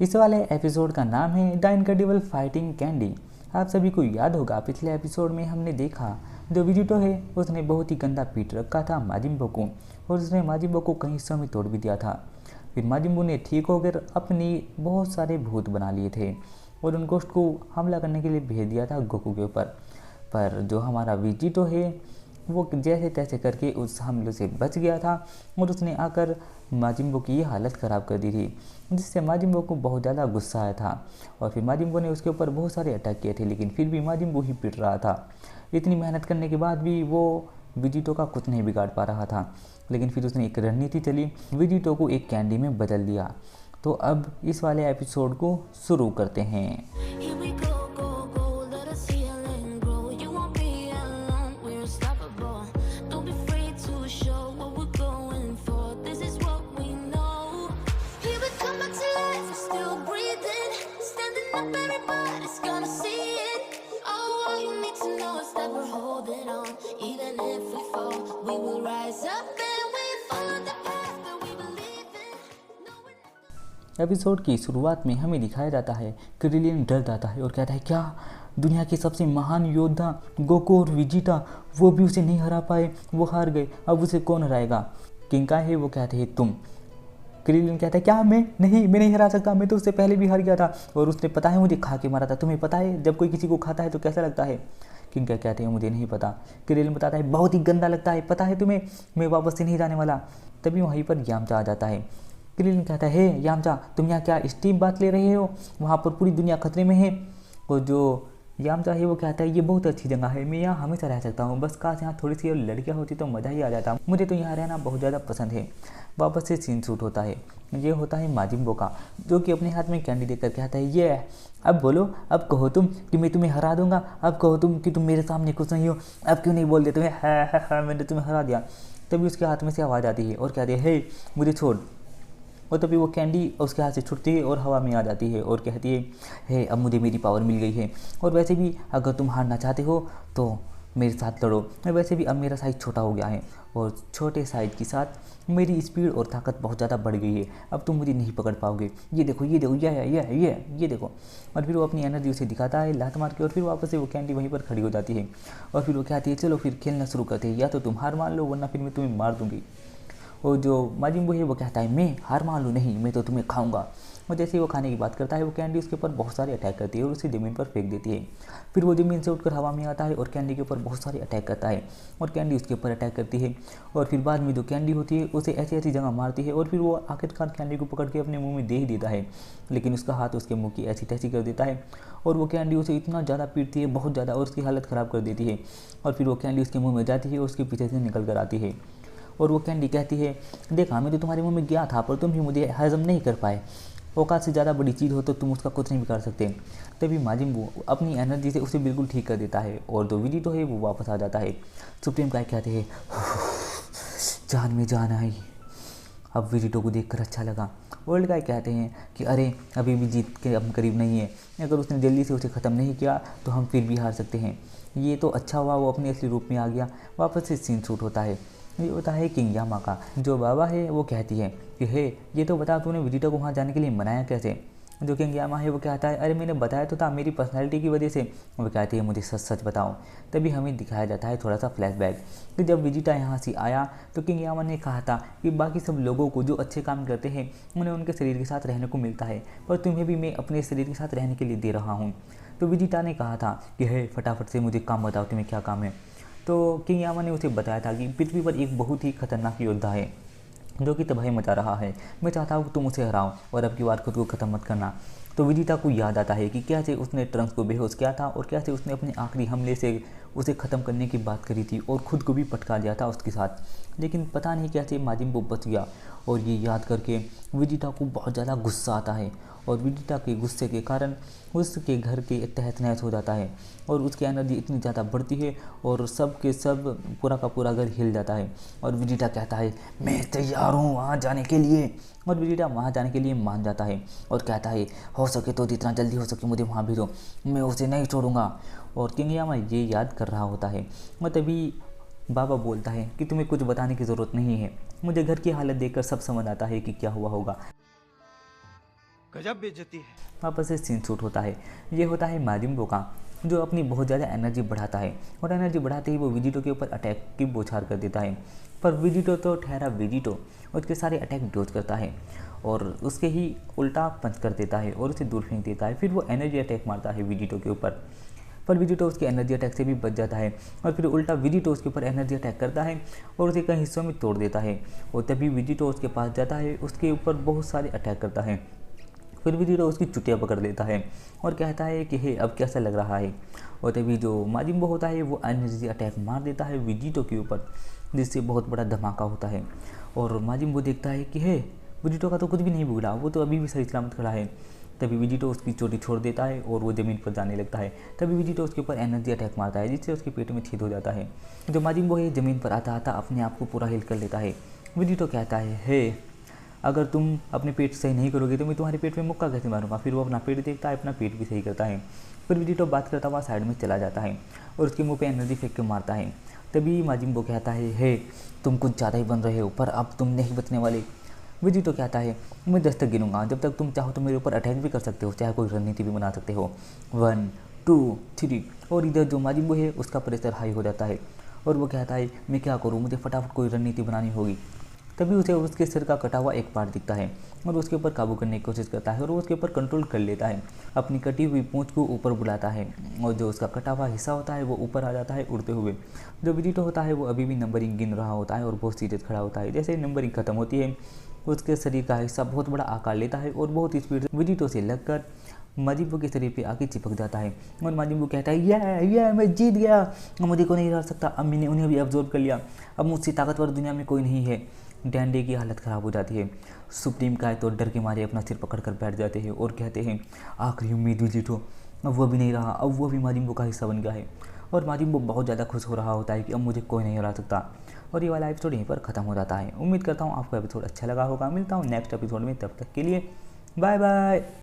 इस वाले एपिसोड का नाम है द इनक्रेडिबल फाइटिंग कैंडी। आप सभी को याद होगा पिछले एपिसोड में हमने देखा जो विजिटो है उसने बहुत ही गंदा पीट रखा था माजिम्बो को और उसने माजिम्बो को कहीं हिस्सों में तोड़ भी दिया था। फिर माजिम्बो ने ठीक होकर अपनी बहुत सारे भूत बना लिए थे और उन गोश्त को हमला करने के लिए भेज दिया था गोकू के ऊपर। पर जो हमारा विजिटो है वो जैसे तैसे करके उस हमले से बच गया था और उसने आकर माजिम्बो की ये हालत ख़राब कर दी थी, जिससे माजिम्बो को बहुत ज़्यादा गुस्सा आया था। और फिर माजिम्बो ने उसके ऊपर बहुत सारे अटैक किए थे, लेकिन फिर भी माजिम्बो ही पिट रहा था। इतनी मेहनत करने के बाद भी वो विजिटो का कुछ नहीं बिगाड़ पा रहा था। लेकिन फिर उसने एक रणनीति चली, विजिटो को एक कैंडी में बदल दिया। तो अब इस वाले एपिसोड को शुरू करते हैं। एपिसोड की शुरुआत में हमें दिखाया जाता है क्रिलियन डर जाता है और कहता है क्या दुनिया के सबसे महान योद्धा गोकू और विजिटा वो भी उसे नहीं हरा पाए, वो हार गए, अब उसे कौन हराएगा। किंकाई है वो कहते हैं तुम। क्रिलियन कहता है क्या मैं नहीं हरा सकता, मैं तो उससे पहले भी हार गया था और उसने पता है मुझे खा के मारा था। तुम्हें पता है जब कोई किसी को खाता है तो कैसा लगता है। किंकाई कहते हैं मुझे नहीं पता। क्रिलियन बताता है बहुत ही गंदा लगता है, पता है तुम्हें, मैं वापस से नहीं जाने वाला। तभी वहीं पर यामचा आ जाता है। क्रिलियन कहता है हे यामचा तुम यहाँ क्या स्टीम बात ले रहे हो, वहाँ पर पूरी दुनिया खतरे में है। और जो यामचा है वो कहता है ये बहुत अच्छी जगह है, मैं यहाँ हमेशा रह सकता हूँ, बस काश यहाँ थोड़ी सी और लड़कियाँ होती तो मज़ा ही आ जाता, मुझे तो यहाँ रहना बहुत ज़्यादा पसंद है। वापस से सीन शूट होता है। ये होता है माजिम्बो का, जो कि अपने हाथ में कैंडी देकर कहता है ये अब बोलो, अब कहो तुम कि मैं तुम्हें हरा दूंगा, अब कहो तुम कि तुम मेरे सामने कुछ नहीं हो, अब क्यों नहीं बोल देते तुम्हें मैंने तुम्हें हरा दिया। तभी उसके हाथ में से आवाज़ आती है और कहती है हे मुझे छोड़। और तभी वो कैंडी उसके हाथ से छूटती है और हवा में आ जाती है और कहती है हे अब मुझे मेरी पावर मिल गई है, और वैसे भी अगर तुम हारना चाहते हो तो मेरे साथ लड़ो, वैसे भी अब मेरा साइज़ छोटा हो गया है और छोटे साइज़ के साथ मेरी स्पीड और ताकत बहुत ज़्यादा बढ़ गई है, अब तुम मुझे नहीं पकड़ पाओगे, ये देखो ये देखो ये देखो। और फिर वो अपनी एनर्जी उसे दिखाता है लात मार के और फिर वापस से वो कैंडी वहीं पर खड़ी हो जाती है। और फिर वो कहती है चलो फिर खेलना शुरू करते हैं, या तो तुम हार मान लो वरना फिर मैं तुम्हें मार दूँगी। और जो माजिम्बो है वो कहता है मैं हार मान लूँ नहीं, मैं तो तुम्हें खाऊंगा। और जैसे ही वो खाने की बात करता है वो कैंडी उसके ऊपर बहुत सारे अटैक करती है और उसे ज़मीन पर फेंक देती है। फिर वो ज़मीन से उठकर हवा में आता है और कैंडी के ऊपर बहुत सारे अटैक करता है और कैंडी उसके ऊपर अटैक करती है। और फिर बाद में जो कैंडी होती है उसे ऐसी ऐसी जगह मारती है और फिर वो आखिरकार कैंडी को पकड़ के अपने मुँह में दे ही देता है, लेकिन उसका हाथ उसके मुँह की ऐसी तैसी कर देता है और वो कैंडी उसे इतना ज़्यादा पीटती है, बहुत ज़्यादा, और उसकी हालत ख़राब कर देती है। और फिर वो कैंडी उसके मुँह में जाती है और उसके पीछे से निकल कर आती है और वो कैंडी कहती है देखा मैं तो तुम्हारे मुंह में गया था पर तुम ही मुझे हजम नहीं कर पाए, औकात से ज़्यादा बड़ी चीज़ हो तो तुम उसका कुछ नहीं कर सकते। तभी माजिम्बू अपनी एनर्जी से उसे बिल्कुल ठीक कर देता है और जो विजिटो है वो वापस आ जाता है। सुप्रीम काय कहते हैं जान में जान आई, अब विजिटो को देखकर अच्छा लगा। वर्ल्ड गाय कहते हैं कि अरे अभी भी जीत के हम करीब नहीं है, अगर उसने जल्दी से उसे ख़त्म नहीं किया तो हम फिर भी हार सकते हैं। ये तो अच्छा हुआ वो अपने असली रूप में आ गया। वापस से सीन शूट होता है। ये होता है किंग यामा का, जो बाबा है वो कहती है कि हे ये तो बता तूने विजिटो को वहाँ जाने के लिए मनाया कैसे। जो किंग यामा है वो कहता है अरे मैंने बताया तो था मेरी पर्सनैलिटी की वजह से। वो कहती है मुझे सच सच बताओ। तभी हमें दिखाया जाता है थोड़ा सा फ्लैशबैक कि जब विजिटा यहाँ से आया तो किंग यामा ने कहा था कि बाकी सब लोगों को जो अच्छे काम करते हैं उन्हें उनके शरीर के साथ रहने को मिलता है, पर तुम्हें भी मैं अपने शरीर के साथ रहने के लिए दे रहा हूँ। तो विजिटा ने कहा था कि हे फटाफट से मुझे काम बताओ, तुम्हें क्या काम है। तो किंग यामा ने उसे बताया था कि पृथ्वी पर एक बहुत ही खतरनाक योद्धा है जो कि तबाही मचा रहा है, मैं चाहता हूँ कि तुम उसे हराओ और अब की बार खुद को ख़त्म मत करना। तो विजिटा को याद आता है कि कैसे उसने ट्रंक्स को बेहोश किया था और कैसे उसने अपने आखिरी हमले से उसे ख़त्म करने की बात करी थी और ख़ुद को भी पटका दिया था उसके साथ, लेकिन पता नहीं कैसे माजिम्बो बच गया। और ये याद करके विजिटा को बहुत ज़्यादा गुस्सा आता है और विजिटा के गुस्से के कारण उसके घर के तहस नहस हो जाता है और उसकी एनर्जी इतनी ज़्यादा बढ़ती है और सब के सब पूरा का पूरा घर हिल जाता है। और विजिटा कहता है मैं तैयार हूँ वहाँ जाने के लिए, और विजिटा वहाँ जाने के लिए मान जाता है और कहता है हो सके तो जितना जल्दी हो सके मुझे वहाँ भेजो, मैं उसे नहीं छोड़ूंगा। और किंग यामा ये याद कर रहा होता है और तभी बाबा बोलता है कि तुम्हें कुछ बताने की ज़रूरत नहीं है, मुझे घर की हालत देखकर सब समझ आता है कि क्या हुआ होगा। गजब बेइज्जती है। वापस से सीन शूट होता है। ये होता है माजिम्बो का, जो अपनी बहुत ज़्यादा एनर्जी बढ़ाता है और एनर्जी बढ़ाते ही वो विजिटो के ऊपर अटैक की बौछार कर देता है। पर विजिटो तो ठहरा विजिटो, उसके सारे अटैक डोज करता है और उसके ही उल्टा पंच कर देता है और उसे दूर फेंक देता है। फिर वो एनर्जी अटैक मारता है विजिटो के ऊपर, पर विजिटो उसके एनर्जी अटैक से भी बच जाता है और फिर उल्टा विजिटो उसके ऊपर एनर्जी अटैक करता है और उसे कई हिस्सों में तोड़ देता है। और तभी विजिटो उसके पास जाता है, उसके ऊपर बहुत सारे अटैक करता है। फिर विजिटो उसकी चुटिया पकड़ लेता है और कहता है कि हे अब कैसा लग रहा है। और तभी जो माजिम्बो होता है वो एनर्जी अटैक मार देता है विजिटो के ऊपर, जिससे बहुत बड़ा धमाका होता है। और माजिम्बो देखता है कि हे विजिटो का तो कुछ भी नहीं बिगड़ा, वो तो अभी भी सही सलामत खड़ा है। तभी विजिटो उसकी चोटी छोड़ देता है और वो ज़मीन पर जाने लगता है। तभी विजिटो उसके ऊपर एनर्जी अटैक मारता है, जिससे उसके पेट में छेद हो जाता है। जो माजिम्बो है ज़मीन पर आता आता अपने आप को पूरा हिल कर लेता है। विजिटो कहता है हे अगर तुम अपने पेट सही नहीं करोगे तो मैं तुम्हारे पेट में मुक्का कैसे मारूंगा। फिर वो अपना पेट देखता है, अपना पेट भी सही करता है। फिर विजिटो बात करता हुआ साइड में चला जाता है और उसके मुंह पे एनर्जी फेंक के मारता है। तभी माजिम्बो कहता है हे तुम कुछ ज़्यादा ही बन रहे हो, पर अब तुम नहीं बचने वाले। विजिटो कहता है मैं 10 तक गिनूंगा, जब तक तुम चाहो तो मेरे ऊपर अटैक भी कर सकते हो, चाहे कोई रणनीति भी बना सकते हो। 1 2 3। और इधर जो माजिम्बो है उसका प्रेशर हाई हो जाता है और वो कहता है मैं क्या करूँ, मुझे फटाफट कोई रणनीति बनानी होगी। तभी उसे उसके सिर का कटा हुआ एक पार्ट दिखता है और उसके ऊपर काबू करने की कोशिश करता है और वो उसके ऊपर कंट्रोल कर लेता है। अपनी कटी हुई पूंछ को ऊपर बुलाता है और जो उसका कटा हुआ हिस्सा होता है वो ऊपर आ जाता है उड़ते हुए। जो विजिटो होता है वो अभी भी नंबरिंग गिन रहा होता है और बहुत सीरियस खड़ा होता है। जैसे नंबरिंग खत्म होती है उसके शरीर का हिस्सा बहुत बड़ा आकार लेता है और बहुत स्पीड से विजिटो से लगकर माजिम्बो के शरीर पे आके चिपक जाता है। और माजिम्बो कहता है ये मैं जीत गया, मुझे को नहीं हरा सकता, अब मैंने उन्हें भी अब्जॉर्ब कर लिया, अब मुझसे ताकतवर दुनिया में कोई नहीं है। डैंडे की हालत ख़राब हो जाती है। सुप्रीम काय तो डर के मारे अपना सिर पकड़ कर बैठ जाते हैं और कहते हैं आखिरी उम्मीद विजिटो, अब वो भी नहीं रहा, अब वो भी माजिम्बो का हिस्सा बन गया है। और माजिम्बो बहुत ज़्यादा खुश हो रहा होता है कि अब मुझे कोई नहीं हरा सकता। और ये वाला एपिसोड यहीं पर ख़त्म हो जाता है। उम्मीद करता हूँ आपको एपिसोड अच्छा लगा होगा। मिलता हूँ नेक्स्ट एपिसोड में, तब तक के लिए बाय बाय।